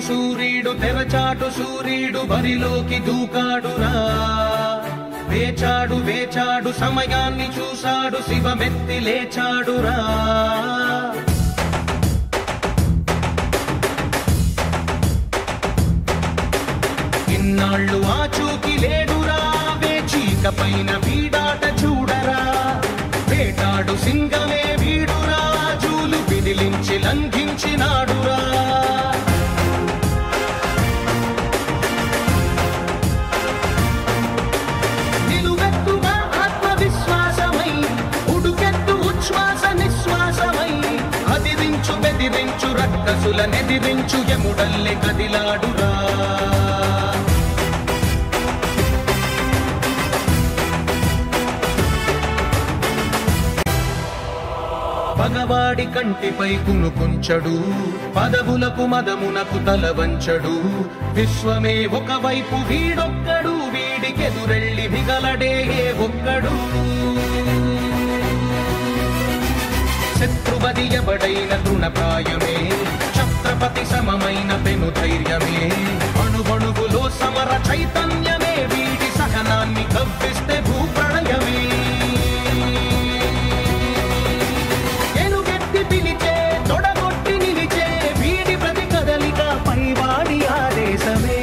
సూర్యుడు తెరచాటు సూర్యుడు బరిలోకి దూకాడురా వేచాడు వేచాడు సమయాన్ని చూశాడు శివమెత్తి లేచాడురా ఇన్నాళ్ళు ఆచూకి లేడురా వేచీక పైన వీడాట చూడరా వేటాడు సింగమే వీడురా జూలు విదిలించి లంఘించినాడురా నిలువెత్తుగా ఆత్మవిశ్వాసమై ఉడుకెత్తు ఉచ్ఛ్వాస నిశ్వాసమై అదిరించు బెదిరించు రక్కసుల నెదిరించు యముడల్లె కదిలాడురా పగవాడి కంటిపై కునుకుంచడు పదవులకు మదమునకు తల వంచడు విశ్వమే ఒకవైపు వీడొక్కడు వీడికెదురెళ్ళి మిగలడే ఒక్కడు శత్రువది ఎవడైన తృణప్రాయమే ఛత్రపతి సమమైన పెను ధైర్యమే అణువణువులో సమర చైతన్యమే వీడి సహనాన్ని కవ్విస్తే భూప్రళయమే పిలిచే తొడగొట్టి నిలిచే వీడి ప్రతి కదలిక పైవాడి ఆదేశమే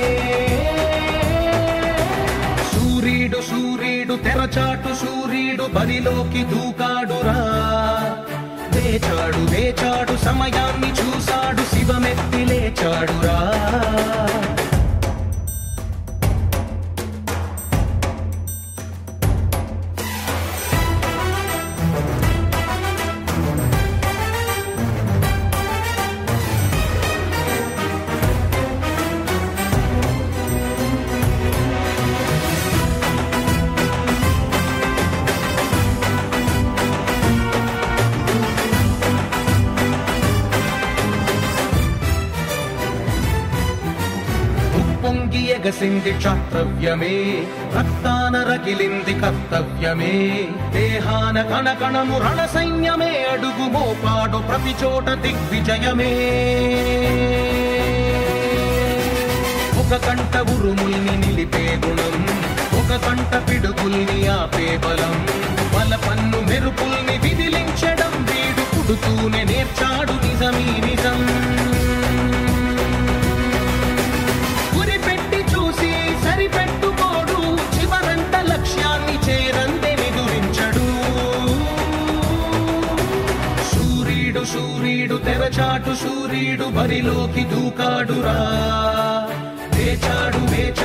సూర్యుడు సూర్యుడు తెరచాటు సూర్యుడు బరిలోకి దూకాడురా వేచాడు వేచాడు సమయాన్ని చూశాడు శివమెత్తి లేచాడురా పొంగి ఎగసింది క్షాత్రవ్యమే రక్తాన రగిలింది కర్తవ్యమే దేహాన కణకణము రణ సైన్యమే అడుగు మోపాడు ప్రతి చోట దిగ్విజయమే ఒక కంట ఉరుముల్ని నిలిపే గుణం ఒక కంట పిడుగుల్ని ఆపే బలం బల పన్ను మెరుపుల్ని విదిలించడం వీడు పుడుతూనే నేర్చాడు నిజమీ నిజం సరిపెట్టుకోడు చివరంట లక్ష్యాన్ని చేరందే నిదురించడు సూర్యుడు సూర్యుడు తెరచాటు సూర్యుడు బరిలోకి దూకాడురా వేచాడు వేచాడు